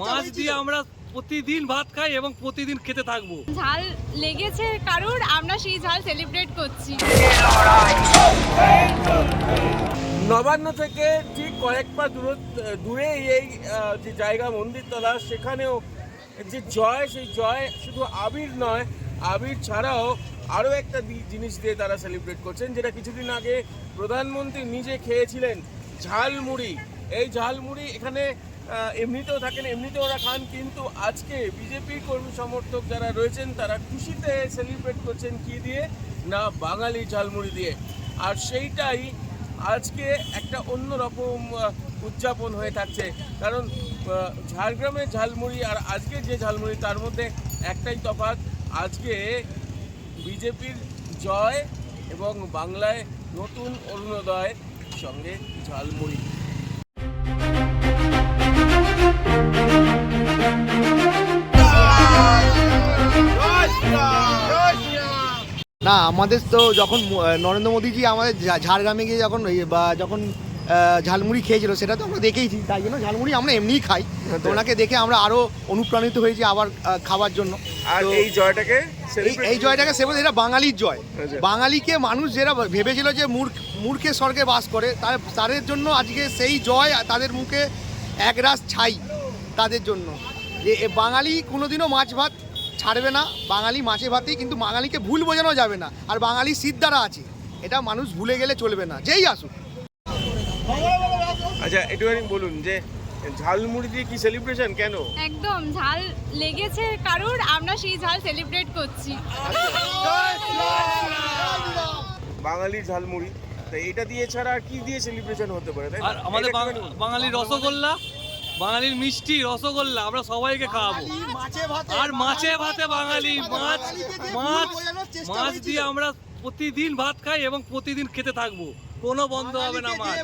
মাছ দিয়ে আমরা প্রতিদিন ভাত খাই এবং প্রতিদিন খেতে থাকবো। ঝাল লেগেছে কারুর, আমরা সেই ঝাল সেলিব্রেট করছি। নবান্ন থেকে ঠিক কয়েক পা দূরে এই যে জায়গা মন্দিরতলা, সেখানেও যে জয়, সেই জয় শুধু আবির নয়, আবির ছাড়াও আরও একটা জিনিস দিয়ে তারা সেলিব্রেট করছেন, যেটা কিছুদিন আগে প্রধানমন্ত্রী নিজে খেয়েছিলেন, ঝালমুড়ি। এই ঝালমুড়ি এখানে এমনিতেও থাকেন, এমনিতেও ওরা খান, কিন্তু আজকে বিজেপি কর্মী সমর্থক যারা রয়েছেন তারা খুশিতে সেলিব্রেট করছেন কি দিয়ে না, বাঙালি ঝালমুড়ি দিয়ে। আর সেইটাই আজকে একটা অন্যরকম উদযাপন হয়ে থাকছে, কারণ ঝাড়গ্রামের ঝালমুড়ি আর আজকে যে ঝালমুড়ি তার মধ্যে একটাই তফাৎ, আজকে বিজেপির জয় এবং বাংলায় নতুন অরুণোদয়, সঙ্গে ঝালমুড়ি। না, আমাদের তো যখন নরেন্দ্র মোদীজি আমাদের ঝাড়গ্রামে গিয়ে যখন ঝালমুড়ি খেয়েছিল, সেটা তো আমরা দেখেইছি, তাই জন্য ঝালমুড়ি আমরা এমনিই খাই। তো ওনাকে দেখে আমরা আরও অনুপ্রাণিত হয়েছি আবার খাবার জন্য। আর এই জয়টাকে সেবন, এটা বাঙালির জয়। বাঙালিকে মানুষ যারা ভেবেছিল যে মূর্খের স্বর্গে বাস করে, তাদের জন্য আজকে সেই জয়, তাদের মুখে একরাশ ছাই তাদের জন্য। যে বাঙালি কোনোদিনও মাছ ভাত ছাড়বে না, বাঙালি মাছে ভাতেই, কিন্তু বাঙালিকে ভুল বোঝানো যাবে না। আর বাঙালি সিদ্ধারা আছে, এটা মানুষ ভুলে গেলে চলবে না, যেই আসুক। আচ্ছা, একটুখানি বলুন যে ঝালমুড়ি দিয়ে কি সেলিব্রেশন, কেন? একদম, ঝাল লেগেছে কারুর, আমরা সেই ঝাল সেলিব্রেট করছি। বাঙালি ঝালমুড়ি, তো এটা দিয়ে ছাড়া আর কি দিয়ে সেলিব্রেশন হতে পারে? তাই আর আমাদের বাঙালির রসগোল্লা, বাঙালির মিষ্টি রসগোল্লা আমরা সবাইকে খাওয়াবো। আর মাছে ভাতে বাঙালি, মাছ দিয়ে আমরা প্রতিদিন ভাত খাই এবং প্রতিদিন খেতে থাকবো, কোনো বন্ধ হবে না মাছ।